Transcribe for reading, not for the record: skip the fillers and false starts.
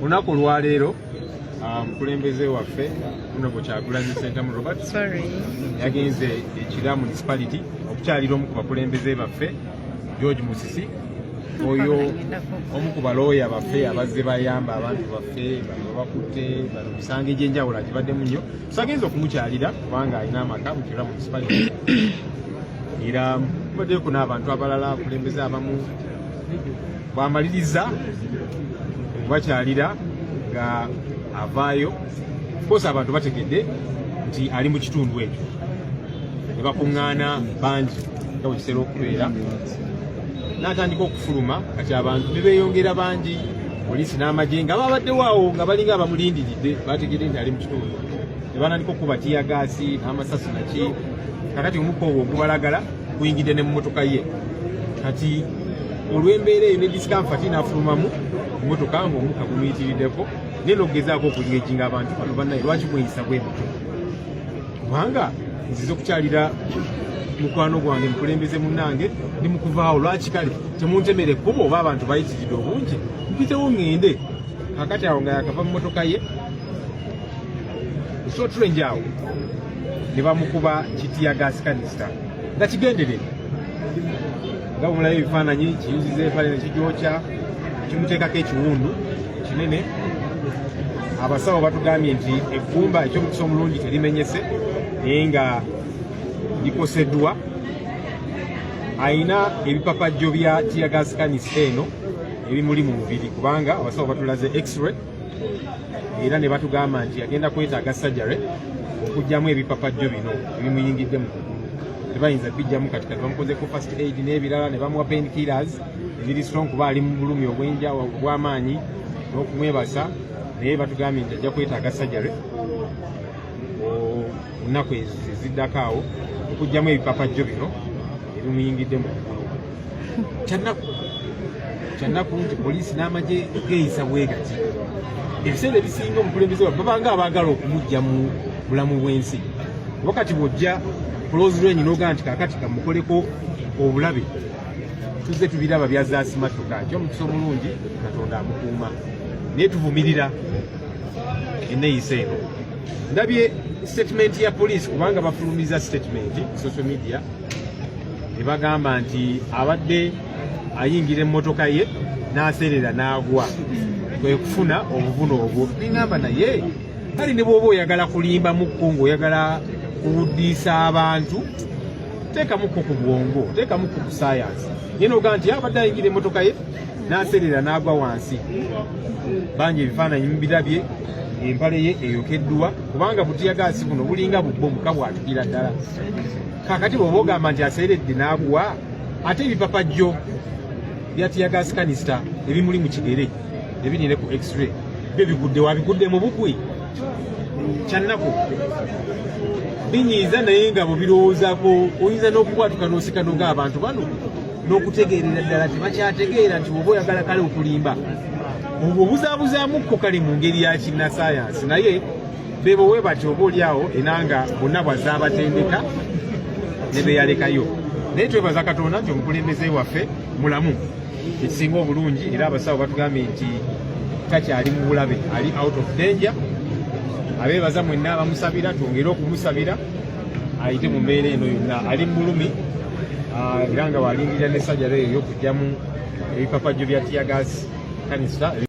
Lunaku lwaleero mukulembeze waffe Honorable Kyagulanyi Ssentamu Robert yagenze Kira municipality okukyalira omu ku bakulembeze baffe George Musisi oyo omu ku balooya baffe abazze bayamba abantu baffe bano bakutte bano misango egy'enjawulo agibaddemu nnyo so agenze okumukyalira kubanga alina amaka mu Kira municipality era mubaddeko n'abantu abalala abakulembeze abamu bwamaliriza bakyalira nga avaayo kosa abantu bategedde nti ali mu kitundu ekyo ne bakuŋŋaana bangi nga bwe kisera okubeera n'atandika okufuluma kati abantu ne beeyongera bangi poliisi n'amagye nga babaddewo awo nga balinga abamulindiridde bategedde nti ali mu kitundu ne banandika okuba tiyagaasi n'amasasu naki kakati omukka obwo ogubalagala guyingidde ne mu mmotoka ye kati olw'embeera eyo ne discomfort n'afulumamu emmotoka ng'omukka gumuyitiriddeko naye n'okugezaako okulingekinga abantu bano bannaye lwaki mweyisa bwe mutyo kubanga nzize okukyalira mukwano gwange mukulembeze munnange ndi mukuvaawo lwaki kale temuntemere ekkubo oba abantu bayitiridde obungi mpitewo ŋŋende kakati awo nga yakava mu mmotoka ye shortrange awo ne bamukuba kitiyagaasi kanisita nga kigenderere nga bumulayo ebifaananyi kiyuziza empale ne kigyokya kimuteekako ekiwundu kinene abasawo batugambye nti eggumba ekyomukisa omulungi terimenyese naye nga likoseddwa ayina ebipapajjo bya tiyagaasi kanisita eno ebimuli mu mubiri kubanga abasawo batulaze x-ray era ne batugamba nti agenda kwetaaga sajjare okugyamu ebipapajjo bino ebimuyingidde mu kugulu tebayinza bijjamu katikati bamukozeko first aid n'ebirala ne bamuwa pain killers ebiri strong kuba ali mu bulumi obw'amaanyi n'okumwebasa naye batugambye nti ajja kwetaaga sajjare munaku eziddako awo okugyamu ebipapajjo bino ebimuyingidde mu kugulu kyannaku nti poliisi n'amagye geeyisa bwegati ebiseera ebisinga omukulembeze wa babanga abaagala okumujja mu bulamu bw'ensi wakati bw'ojja close range n'ogaa nti kaakati kamukoleko obulabe tuzze tubiraba byazaasimattuka ekyomukisa omulungi Katonda amukuuma naye tuvumirira enneeyisa eno ndabye statement ya poliisi kubanga bafulumiza statement social media ne bagamba nti abadde ayingira emmotoka ye n'aseerera n'agwa kwe kufuna obuvune obwo neŋŋamba naye kale ne bw'oba oyagala kulimba mukko ng'oyagala kuwuddiisa abantu teekamukko ku bwongo teekamukko ku sayansi naye nogaa nti abadde ayingira emmotoka ye n'aseerera n'agwa wansi bangi ebifaananyi mubirabye empale ye eyokeddwa kubanga butiyagaasi buno bulinga bubbo muka bwatugira ddala kakati bw'oba ogamba nti aseeredde n'agwa ate ebipapajjo bya tiyagaasi kanisita ebimuli mu kigere ebinire ku x-ray byo bigudde wabigudde mu bugwi kyannaku binyiiza naye nga bwebirowoozaako oyinza n'okukwatuka n'osika n'oga abantu bano n'okutegeerera ddala tebakyategeera nti bw'oba oyagala kale okulimba obwo obuzaabuzaamuko kale mu ngeri ya kinnasayansi naye beebowe batyo oba oliawo enanga bonna bwazaabatendeka ne beyalekayo naye twebaza Katonda nti omukulembeze waffe mulamu ekisinga obulungi era abasawo batugambye nti takyali mu bulabe ali out of danger abeebaza mwenna abamusabira twongere okumusabira ayite mu mbeera eno yonna ali mu bulumi era nga walingirira ne sajjare eyo okugyamu ebipapajjo bya tiyagaasi kanisita